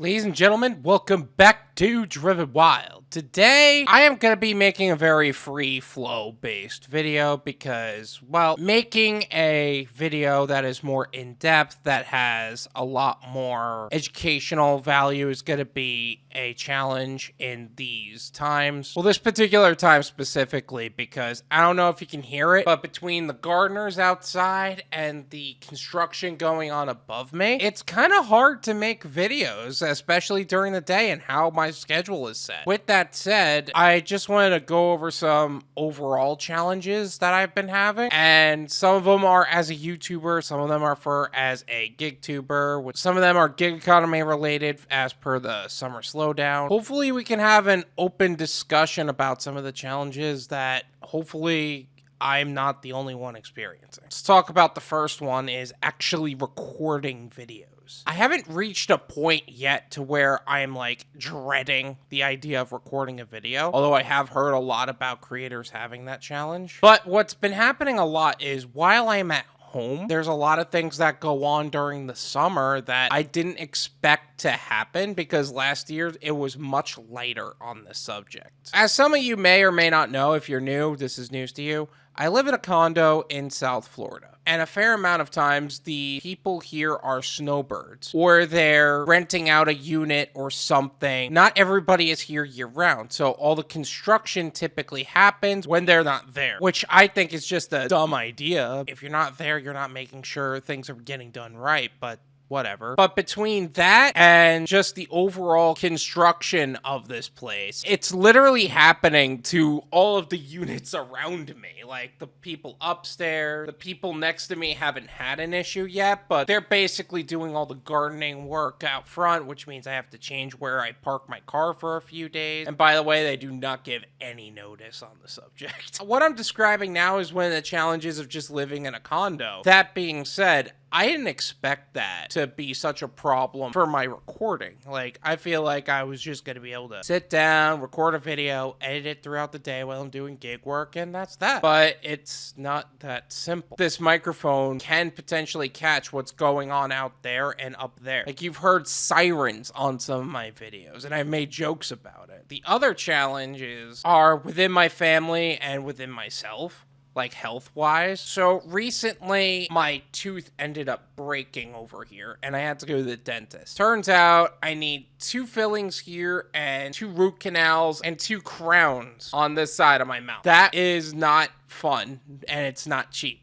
Ladies and gentlemen, welcome back to Driven Wild. Today, I am going to be making a very free flow based video because, well, making a video that is more in depth, that has a lot more educational value is going to be a challenge in these times. Well, this particular time specifically, because I don't know if you can hear it, but between the gardeners outside and the construction going on above me, it's kind of hard to make videos, especially during the day and how my schedule is set. With that said, I just wanted to go over some overall challenges that I've been having, and some of them are as a YouTuber, some of them are for as a GigTuber, which some of them are gig economy related as per the summer slowdown. Hopefully we can have an open discussion about some of the challenges that hopefully I'm not the only one experiencing. Let's talk about the first one, is actually recording videos. I haven't reached a point yet to where I'm like dreading the idea of recording a video, although I have heard a lot about creators having that challenge. But what's been happening a lot is while I'm at home, there's a lot of things that go on during the summer that I didn't expect to happen because last year it was much lighter on this subject. As some of you may or may not know, if you're new, this is news to you, I live in a condo in South Florida. And a fair amount of times, the people here are snowbirds, or they're renting out a unit or something. Not everybody is here year-round, so all the construction typically happens when they're not there, which I think is just a dumb idea. If you're not there, you're not making sure things are getting done right, but whatever. But between that and just the overall construction of this place, it's literally happening to all of the units around me. Like the people upstairs, the people next to me haven't had an issue yet, but they're basically doing all the gardening work out front, which means I have to change where I park my car for a few days. And by the way, they do not give any notice on the subject. What I'm describing now is one of the challenges of just living in a condo. That being said, I didn't expect that to be such a problem for my recording. Like, I feel like I was just going to be able to sit down, record a video, edit it throughout the day while I'm doing gig work, and that's that. But it's not that simple. This microphone can potentially catch what's going on out there and up there. Like, you've heard sirens on some of my videos, and I've made jokes about it. The other challenges are within my family and within myself, like health-wise. So recently, my tooth ended up breaking over here, and I had to go to the dentist. Turns out I need 2 fillings here and 2 root canals and 2 crowns on this side of my mouth. That is not fun, and it's not cheap,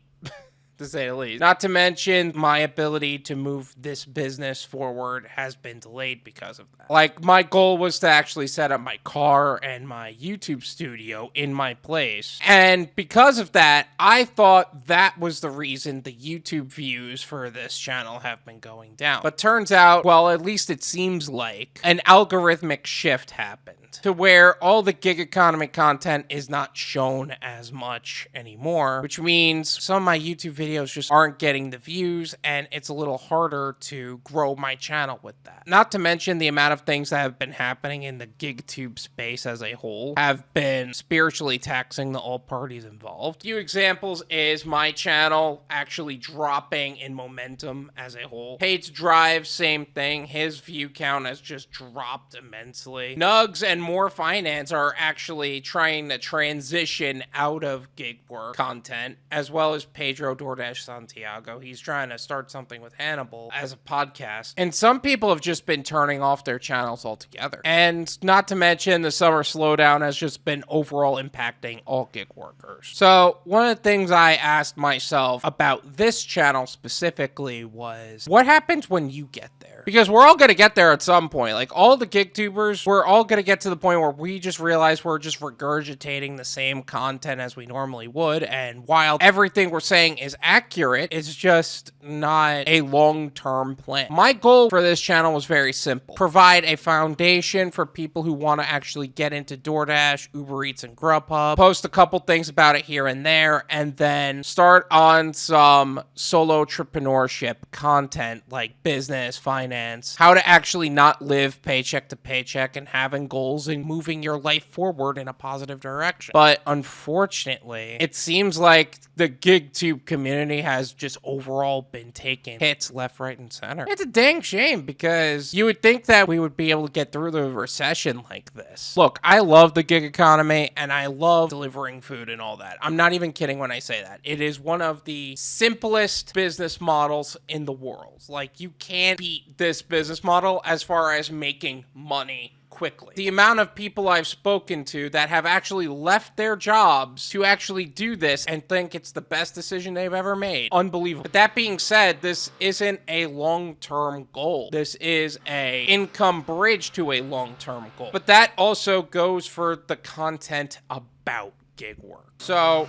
to say the least. Not to mention, my ability to move this business forward has been delayed because of that. Like, my goal was to actually set up my car and my YouTube studio in my place. And because of that, I thought that was the reason the YouTube views for this channel have been going down. But turns out, well, at least it seems like, an algorithmic shift happened to where all the gig economy content is not shown as much anymore, which means some of my YouTube videos just aren't getting the views, and it's a little harder to grow my channel with that. Not to mention the amount of things that have been happening in the GigTube space as a whole have been spiritually taxing to all parties involved. A few examples is my channel actually dropping in momentum as a whole. Paige Drive, same thing. His view count has just dropped immensely. Nugs and More Finance are actually trying to transition out of gig work content, as well as Pedro DoorDash Santiago. He's trying to start something with Hannibal as a podcast. And some people have just been turning off their channels altogether. And not to mention the summer slowdown has just been overall impacting all gig workers. So one of the things I asked myself about this channel specifically was, what happens when you get there? Because we're all going to get there at some point. Like, all the GigTubers, we're all going to get to the point where we just realize we're just regurgitating the same content as we normally would. And while everything we're saying is accurate, it's just not a long-term plan. My goal for this channel was very simple. Provide a foundation for people who want to actually get into DoorDash, Uber Eats, and Grubhub. Post a couple things about it here and there, and then start on some solo entrepreneurship content like business, finance, how to actually not live paycheck to paycheck and having goals goals and moving your life forward in a positive direction. But unfortunately, it seems like the GigTube community has just overall been taking hits left, right, and center. It's a dang shame because you would think that we would be able to get through the recession like this. Look, I love the gig economy and I love delivering food and all that. I'm not even kidding when I say that. It is one of the simplest business models in the world. Like, you can't beat this business model as far as making money quickly. The amount of people I've spoken to that have actually left their jobs to actually do this and think it's the best decision they've ever made. Unbelievable. But that being said, this isn't a long-term goal. This is a income bridge to a long-term goal. But that also goes for the content about gig work. So,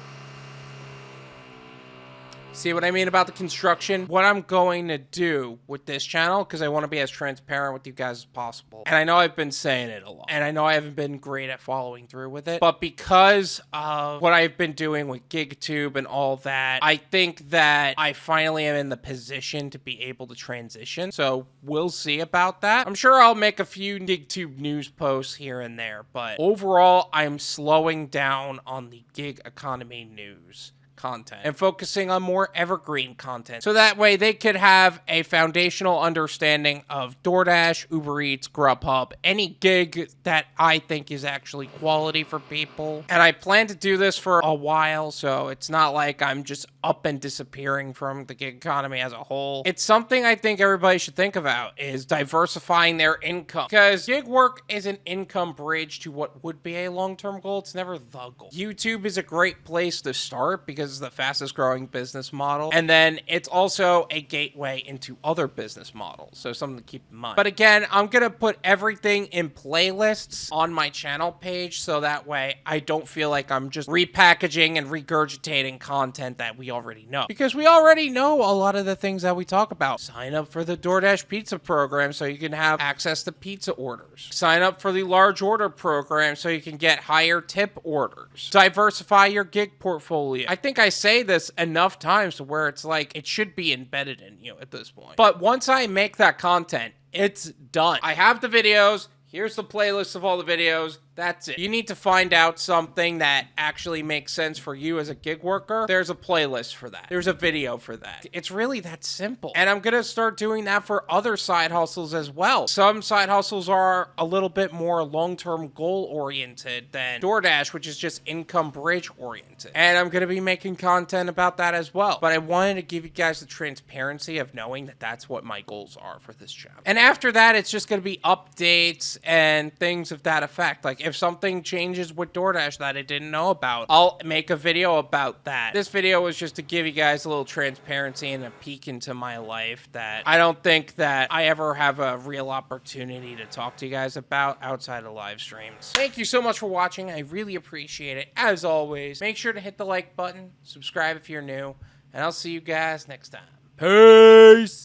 see what I mean about the construction? What I'm going to do with this channel, because I want to be as transparent with you guys as possible. And I know I've been saying it a lot. And I know I haven't been great at following through with it. But because of what I've been doing with GigTube and all that, I think that I finally am in the position to be able to transition. So we'll see about that. I'm sure I'll make a few GigTube news posts here and there. But overall, I'm slowing down on the gig economy news content and focusing on more evergreen content, so that way they could have a foundational understanding of DoorDash, Uber Eats, Grubhub, any gig that I think is actually quality for people. And I plan to do this for a while, so it's not like I'm just up and disappearing from the gig economy as a whole. It's something I think everybody should think about, is diversifying their income, because gig work is an income bridge to what would be a long-term goal. It's never the goal. YouTube is a great place to start because it's the fastest growing business model, and then it's also a gateway into other business models, so something to keep in mind. But again, I'm gonna put everything in playlists on my channel page, so that way I don't feel like I'm just repackaging and regurgitating content that we already know, because we already know a lot of the things that we talk about. Sign up for the DoorDash pizza program so you can have access to pizza orders. Sign up for the large order program so you can get higher tip orders. Diversify your gig portfolio. I think I say this enough times to where it's like it should be embedded in you at this point. But once I make that content, it's done. I have the videos. Here's the playlist of all the videos. That's it. You need to find out something that actually makes sense for you as a gig worker. There's a playlist for that. There's a video for that. It's really that simple. And I'm gonna start doing that for other side hustles as well. Some side hustles are a little bit more long-term goal-oriented than DoorDash, which is just income bridge-oriented. And I'm gonna be making content about that as well. But I wanted to give you guys the transparency of knowing that that's what my goals are for this channel. And after that, it's just gonna be updates and things of that effect. Like, if something changes with DoorDash that I didn't know about, I'll make a video about that. This video was just to give you guys a little transparency and a peek into my life that I don't think that I ever have a real opportunity to talk to you guys about outside of live streams. Thank you so much for watching. I really appreciate it. As always, make sure to hit the like button, subscribe if you're new, and I'll see you guys next time. Peace!